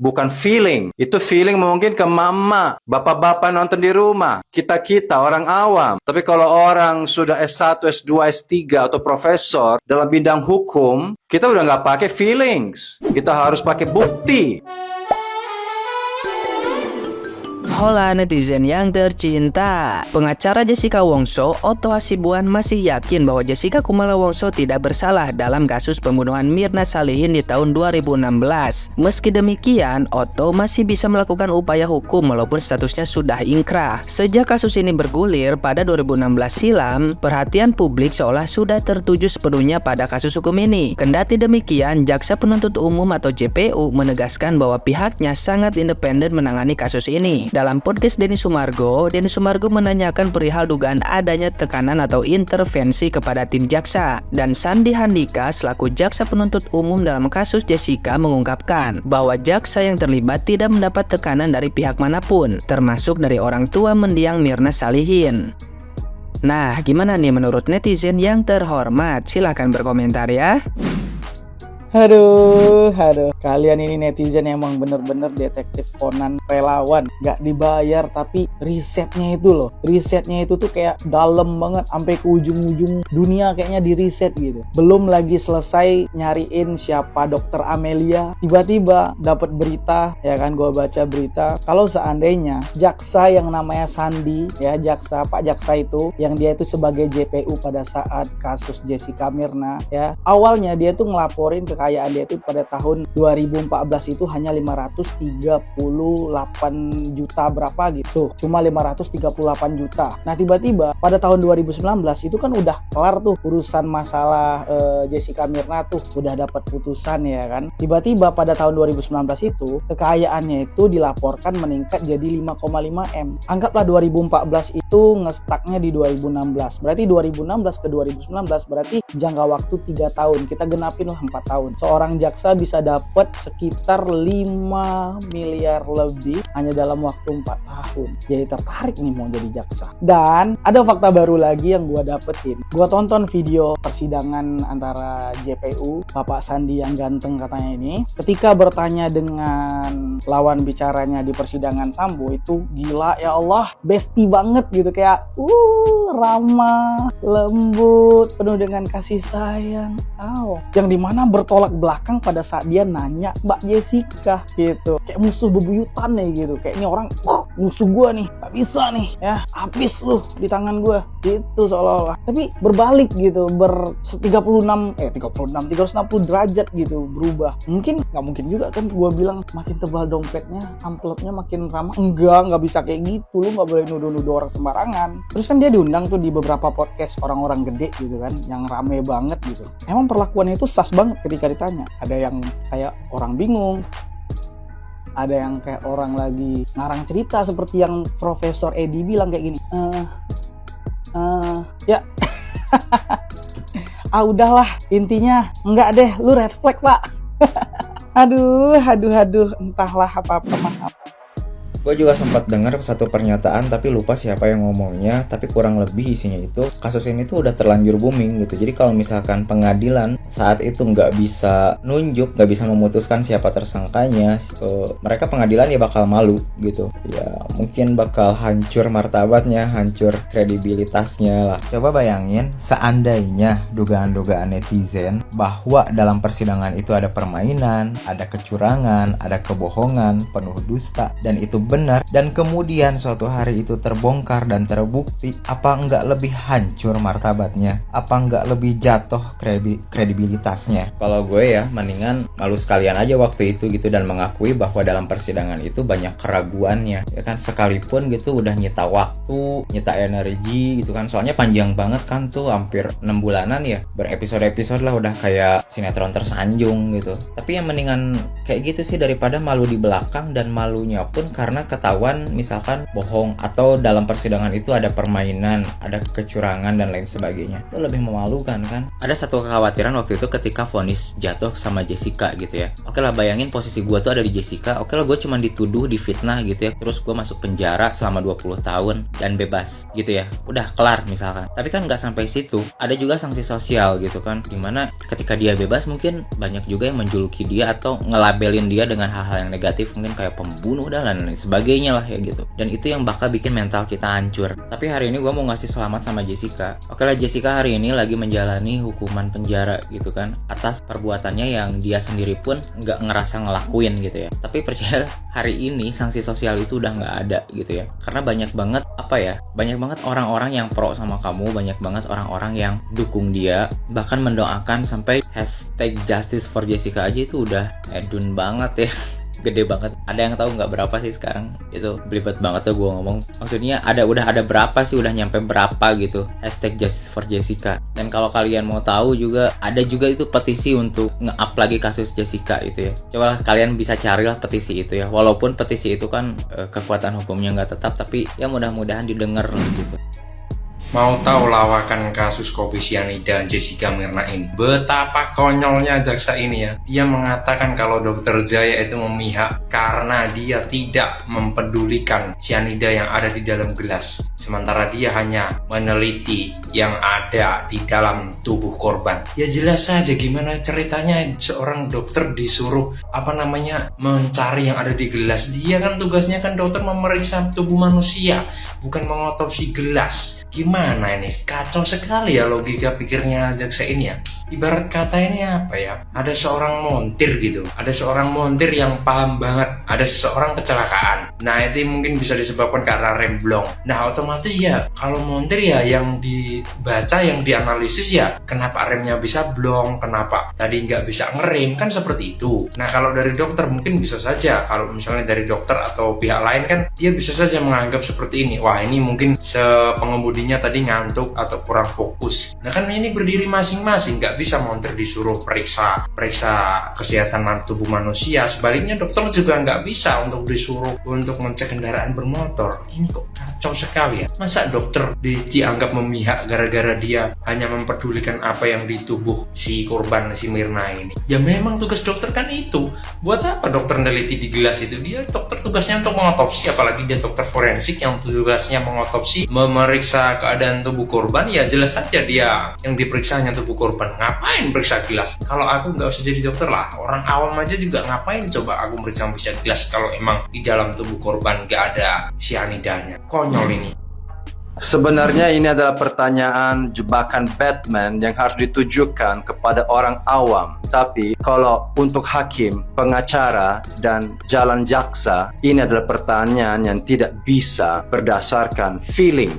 bukan feeling. Itu feeling mungkin ke mama, bapak-bapak nonton di rumah, kita-kita orang awam. Tapi kalau orang sudah S1, S2, S3 atau profesor dalam bidang hukum, kita udah nggak pakai feelings. Kita harus pakai bukti. Hola netizen yang tercinta. Pengacara Jessica Wongso, Otto Hasibuan, masih yakin bahwa Jessica Kumala Wongso tidak bersalah dalam kasus pembunuhan Mirna Salihin di tahun 2016. Meski demikian, Otto masih bisa melakukan upaya hukum walaupun statusnya sudah ingkrah. Sejak kasus ini bergulir pada 2016 silam, perhatian publik seolah sudah tertuju sepenuhnya pada kasus hukum ini. Kendati demikian, Jaksa Penuntut Umum atau JPU menegaskan bahwa pihaknya sangat independen menangani kasus ini. Dalam podcast Denny Sumargo menanyakan perihal dugaan adanya tekanan atau intervensi kepada tim jaksa. Dan Sandi Handika selaku jaksa penuntut umum dalam kasus Jessica mengungkapkan bahwa jaksa yang terlibat tidak mendapat tekanan dari pihak manapun, termasuk dari orang tua mendiang Mirna Salihin. Nah, gimana nih menurut netizen yang terhormat? Silahkan berkomentar ya. Aduh, kalian ini netizen emang bener-bener detektif Conan relawan. Gak dibayar tapi risetnya itu loh. Risetnya itu tuh kayak dalam banget, sampai ke ujung-ujung dunia kayaknya di riset gitu. Belum lagi selesai nyariin siapa dokter Amelia, tiba-tiba dapat berita, ya kan, gue baca berita kalau seandainya jaksa yang namanya Sandi, ya Pak jaksa itu, yang dia itu sebagai JPU pada saat kasus Jessica Mirna, ya awalnya dia tuh ngelaporin kekayaan dia itu pada tahun 2014 itu hanya 538 juta berapa gitu, cuma 538 juta. Nah tiba-tiba pada tahun 2019 itu kan udah kelar tuh urusan masalah Jessica Mirna tuh, udah dapat putusan ya kan. Tiba-tiba pada tahun 2019 itu kekayaannya itu dilaporkan meningkat jadi 5,5 M. Anggaplah 2014 itu ngestaknya di 2016, berarti 2016 ke 2019 berarti jangka waktu 3 tahun, kita genapin lah 4 tahun. Seorang jaksa bisa dapat sekitar 5 miliar lebih hanya dalam waktu 4 tahun. Jadi tertarik nih mau jadi jaksa. Dan ada fakta baru lagi yang gue dapetin. Gue tonton video persidangan antara JPU, Bapak Sandi yang ganteng katanya ini. Ketika bertanya dengan lawan bicaranya di persidangan Sambo, itu gila ya Allah, bestie banget gitu, kayak ramah, lembut, penuh dengan kasih sayang. Yang dimana bertolak belakang pada saat dia nanya Mbak Jessica gitu, kayak musuh bebuyutan nih gitu, kayak ini orang musuh gue nih, gak bisa nih ya, habis lu di tangan gue gitu seolah-olah. Tapi berbalik gitu, 360 derajat gitu berubah. Mungkin nggak mungkin juga kan gue bilang makin tebal dompetnya, amplopnya makin ramah. Nggak bisa kayak gitu, lu nggak boleh nuduh-nuduh orang sembarangan. Terus kan dia diundang tuh di beberapa podcast orang-orang gede gitu kan, yang rame banget gitu. Emang perlakuannya itu sas banget ketika ditanya. Ada yang kayak orang bingung, ada yang kayak orang lagi ngarang cerita seperti yang Profesor Edi bilang kayak gini. Ya udahlah, intinya enggak deh, lu red flag pak. aduh, entahlah apa-apa, maaf. Gue juga sempat dengar satu pernyataan tapi lupa siapa yang ngomongnya, tapi kurang lebih isinya itu kasus ini tuh udah terlanjur booming gitu. Jadi kalau misalkan pengadilan saat itu nggak bisa nunjuk, nggak bisa memutuskan siapa tersangkanya, mereka pengadilan ya bakal malu gitu ya, mungkin bakal hancur martabatnya, hancur kredibilitasnya lah. Coba bayangin seandainya dugaan-dugaan netizen bahwa dalam persidangan itu ada permainan, ada kecurangan, ada kebohongan, penuh dusta, dan itu benar, dan kemudian suatu hari itu terbongkar dan terbukti, apa enggak lebih hancur martabatnya? Apa enggak lebih jatuh kredibilitasnya? Kalau gue ya mendingan malu sekalian aja waktu itu gitu, dan mengakui bahwa dalam persidangan itu banyak keraguannya ya kan, sekalipun gitu udah nyita waktu, nyita energi gitu kan, soalnya panjang banget kan tuh, hampir 6 bulanan ya, berepisode-episode lah, udah kayak sinetron tersanjung gitu. Tapi yang mendingan kayak gitu sih daripada malu di belakang, dan malunya pun karena karena ketahuan misalkan bohong atau dalam persidangan itu ada permainan, ada kecurangan dan lain sebagainya. Itu lebih memalukan kan. Ada satu kekhawatiran waktu itu ketika vonis jatuh sama Jessica gitu ya. Oke lah, bayangin posisi gue tuh ada di Jessica. Oke lah, gue cuma dituduh, difitnah gitu ya, terus gue masuk penjara selama 20 tahun dan bebas gitu ya, udah kelar misalkan. Tapi kan nggak sampai situ, ada juga sanksi sosial gitu kan, dimana ketika dia bebas mungkin banyak juga yang menjuluki dia atau ngelabelin dia dengan hal-hal yang negatif, mungkin kayak pembunuh dan lain sebagainya lah ya gitu. Dan itu yang bakal bikin mental kita hancur. Tapi hari ini gue mau ngasih selamat sama Jessica. Oke lah, Jessica hari ini lagi menjalani hukuman penjara gitu kan, atas perbuatannya yang dia sendiri pun nggak ngerasa ngelakuin gitu ya. Tapi percaya, hari ini sanksi sosial itu udah nggak ada gitu ya, karena banyak banget banyak banget orang-orang yang pro sama kamu, banyak banget orang-orang yang dukung dia, bahkan mendoakan, sampai hashtag justice for Jessica aja itu udah edun banget ya. Gede banget. Ada yang tahu nggak berapa sih sekarang? Itu belibet banget tuh gue ngomong. Maksudnya udah ada berapa sih, udah nyampe berapa gitu hashtag justice for Jessica. Dan kalau kalian mau tahu juga, ada juga itu petisi untuk nge-up lagi kasus Jessica itu ya. Cobalah kalian bisa carilah petisi itu ya. Walaupun petisi itu kan kekuatan hukumnya nggak tetap, tapi ya mudah-mudahan didengar gitu. Mau tahu lawakan kasus kopi sianida Jessica Mirna ini? Betapa konyolnya jaksa ini ya. Dia mengatakan kalau Dr. Jaya itu memihak karena dia tidak mempedulikan sianida yang ada di dalam gelas. Sementara dia hanya meneliti yang ada di dalam tubuh korban. Ya jelas saja gimana ceritanya seorang dokter disuruh mencari yang ada di gelas. Dia kan tugasnya kan dokter memeriksa tubuh manusia, bukan mengotopsi gelas. Gimana ini? Kacau sekali ya logika pikirnya jaksa ini ya. Ibarat kata ini apa ya? Ada seorang montir gitu. Ada seorang montir yang paham banget. Ada seseorang kecelakaan. Nah itu mungkin bisa disebabkan karena rem blong. Nah otomatis ya kalau montir ya yang dibaca, yang dianalisis ya kenapa remnya bisa blong, kenapa tadi nggak bisa ngerem, kan seperti itu. Nah kalau dari dokter mungkin bisa saja. Kalau misalnya dari dokter atau pihak lain kan dia bisa saja menganggap seperti ini. Wah ini mungkin pengemudinya tadi ngantuk atau kurang fokus. Nah kan ini berdiri masing-masing, nggak bisa montir disuruh periksa kesehatan tubuh manusia. Sebaliknya dokter juga nggak bisa untuk disuruh untuk ngecek kendaraan bermotor. Ini kok kacau sekali ya. Masa dokter dianggap memihak gara-gara dia hanya mempedulikan apa yang di tubuh si korban, si Mirna ini? Ya memang tugas dokter kan itu. Buat apa dokter neliti di gelas itu? Dia dokter tugasnya untuk mengotopsi, apalagi dia dokter forensik yang tugasnya mengotopsi, memeriksa keadaan tubuh korban. Ya jelas saja dia yang diperiksa hanya tubuh korban. Ngapain periksa gelas? Kalau aku nggak usah jadi dokter lah, orang awam aja juga ngapain coba aku periksa gelas kalau emang di dalam tubuh korban nggak ada sianidanya. Konyol ini. Sebenarnya ini adalah pertanyaan jebakan Batman yang harus ditujukan kepada orang awam. Tapi kalau untuk hakim, pengacara, dan jalan jaksa, ini adalah pertanyaan yang tidak bisa berdasarkan feeling,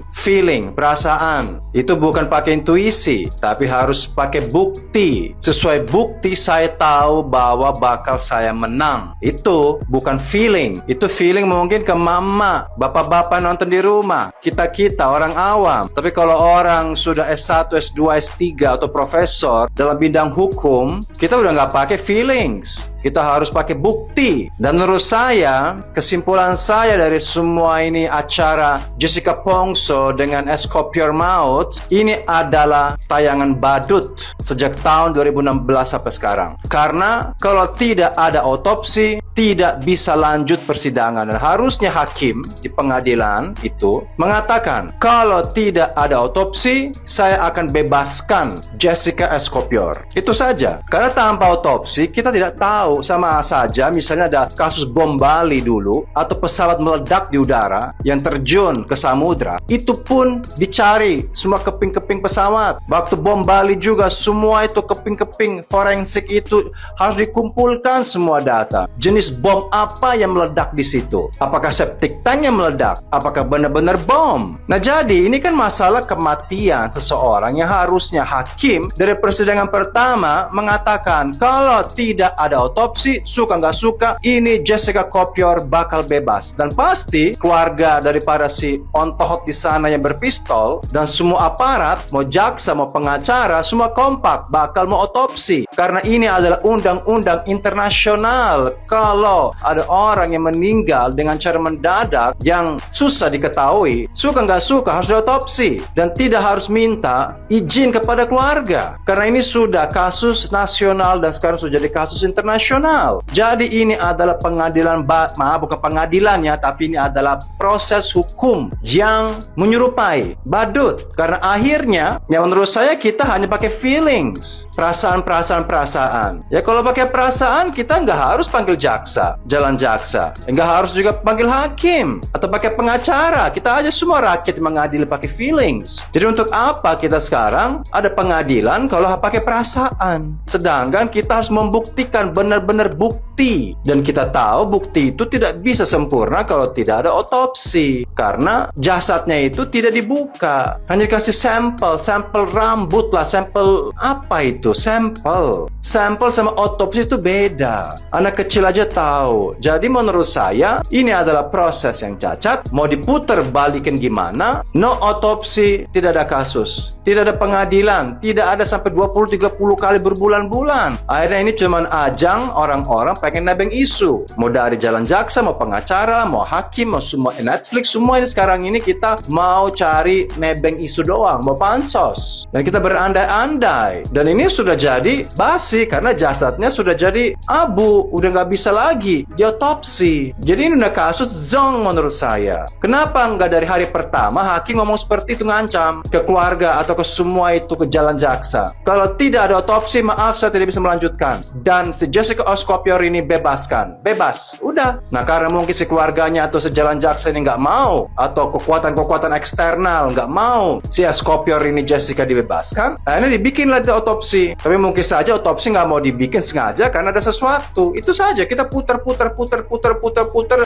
perasaan. Itu bukan pakai intuisi, tapi harus pakai bukti. Sesuai bukti saya tahu bahwa bakal saya menang. Itu bukan feeling. Itu feeling mungkin ke mama, bapak-bapak nonton di rumah, kita orang awam. Tapi kalau orang sudah S1, S2, S3 atau profesor dalam bidang hukum, kita udah nggak pakai feelings. Kita harus pakai bukti. Dan menurut saya, kesimpulan saya dari semua ini acara Jessica Pongso dengan Es Kopi Your Mouth, ini adalah tayangan badut sejak tahun 2016 sampai sekarang. Karena kalau tidak ada otopsi, tidak bisa lanjut persidangan. Dan harusnya hakim di pengadilan itu mengatakan, kalau tidak ada otopsi, saya akan bebaskan Jessica Escopior. Itu saja. Karena tanpa otopsi, kita tidak tahu. Sama saja misalnya ada kasus bom Bali dulu, atau pesawat meledak di udara yang terjun ke samudra. Itu pun dicari semua keping-keping pesawat. Waktu bom Bali juga semua itu keping-keping forensik itu harus dikumpulkan semua data. Jenis bom apa yang meledak di situ? Apakah septic tank yang meledak? Apakah benar-benar bom? Nah jadi ini kan masalah kematian seseorang yang harusnya hakim dari persidangan pertama mengatakan kalau tidak ada otopsi, suka nggak suka, ini Jessica Kopior bakal bebas. Dan pasti keluarga daripada si ontohot di sana yang berpistol dan semua aparat, mau jaksa, mau pengacara, semua kompak bakal mau otopsi. Karena ini adalah undang-undang internasional. Kalau kalau ada orang yang meninggal dengan cara mendadak yang susah diketahui, suka nggak suka harus diotopsi dan tidak harus minta izin kepada keluarga. Karena ini sudah kasus nasional dan sekarang sudah jadi kasus internasional. Jadi ini adalah pengadilan, bukan pengadilannya, tapi ini adalah proses hukum yang menyerupai badut. Karena akhirnya, ya menurut saya kita hanya pakai feelings, perasaan. Ya kalau pakai perasaan kita nggak harus panggil jaksa, jalan jaksa, nggak harus juga panggil hakim atau pakai pengacara. Kita aja semua rakyat mengadili pakai feelings. Jadi untuk apa kita sekarang ada pengadilan kalau pakai perasaan? Sedangkan kita harus membuktikan benar-benar bukti, dan kita tahu bukti itu tidak bisa sempurna kalau tidak ada otopsi, karena jasadnya itu tidak dibuka, hanya dikasih sampel rambut lah, sampel apa itu, sampel sama otopsi itu beda. Anak kecil aja tahu. Jadi menurut saya ini adalah proses yang cacat. Mau diputar balikin gimana? No otopsi, tidak ada kasus, tidak ada pengadilan, tidak ada sampai 20-30 kali berbulan-bulan. Akhirnya ini cuman ajang orang-orang pengen nebeng isu. Mau dari jalan jaksa, mau pengacara, mau hakim, mau semua Netflix, semua ini sekarang ini kita mau cari nebeng isu doang, mau pansos. Dan kita berandai-andai. Dan ini sudah jadi basi karena jasadnya sudah jadi abu, udah nggak bisa lagi diotopsi. Jadi ini udah kasus zong menurut saya. Kenapa nggak dari hari pertama hakim ngomong seperti itu, ngancam ke keluarga atau ke semua itu ke jalan jaksa? Kalau tidak ada otopsi, maaf saya tidak bisa melanjutkan. Dan si Jessica Oskopior ini bebaskan, bebas, udah. Nah karena mungkin si keluarganya atau sejalan jaksa ini nggak mau, atau kekuatan-kekuatan eksternal nggak mau si Oskopior ini Jessica dibebaskan, akhirnya dibikinlah otopsi. Tapi mungkin saja otopsi nggak mau dibikin sengaja karena ada sesuatu. Itu saja, kita putar,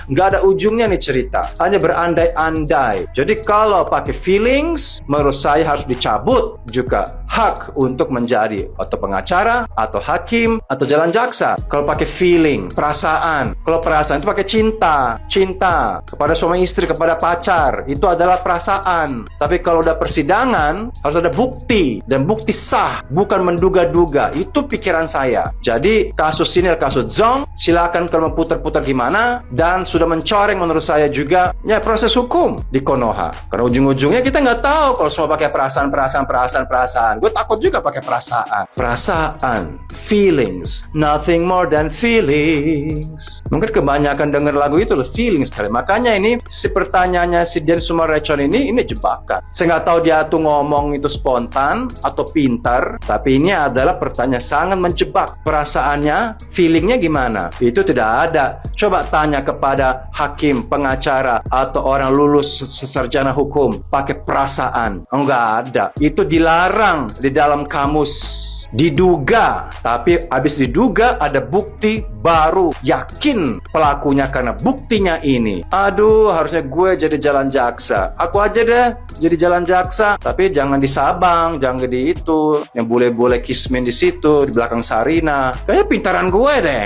nggak ada ujungnya nih cerita, hanya berandai-andai. Jadi kalau pakai feelings, menurut saya harus dicabut juga hak untuk menjadi atau pengacara atau hakim atau jalan jaksa. Kalau pakai feeling, perasaan, kalau perasaan itu pakai cinta kepada suami istri, kepada pacar, itu adalah perasaan. Tapi kalau udah persidangan harus ada bukti, dan bukti sah, bukan menduga-duga. Itu pikiran saya. Jadi kasus ini adalah kasus zong. Silakan kalau mau putar-putar gimana, dan sudah mencoreng menurut saya juga ya proses hukum di Konoha. Karena ujung-ujungnya kita nggak tahu kalau semua pakai perasaan. Gue takut juga pakai perasaan, feelings, nothing more than feelings. Mungkin kebanyakan denger lagu itu loh, feelings kali. Makanya ini si pertanyaannya si Den Sumarecon ini jebakan. Saya nggak tahu dia tuh ngomong itu spontan atau pintar, tapi ini adalah pertanyaan sangat menjebak. Perasaannya, feelingnya gimana? Itu tidak ada. Coba tanya kepada hakim, pengacara, atau orang lulus sarjana hukum pakai perasaan. Enggak ada. Itu dilarang di dalam kamus. Diduga, tapi habis diduga ada bukti baru yakin pelakunya karena buktinya ini. Aduh, harusnya gue jadi jalan jaksa. Aku aja deh jadi jalan jaksa, tapi jangan di Sabang, jangan di itu yang bule-bule kismin di situ di belakang Sarina. Kayaknya pintaran gue deh.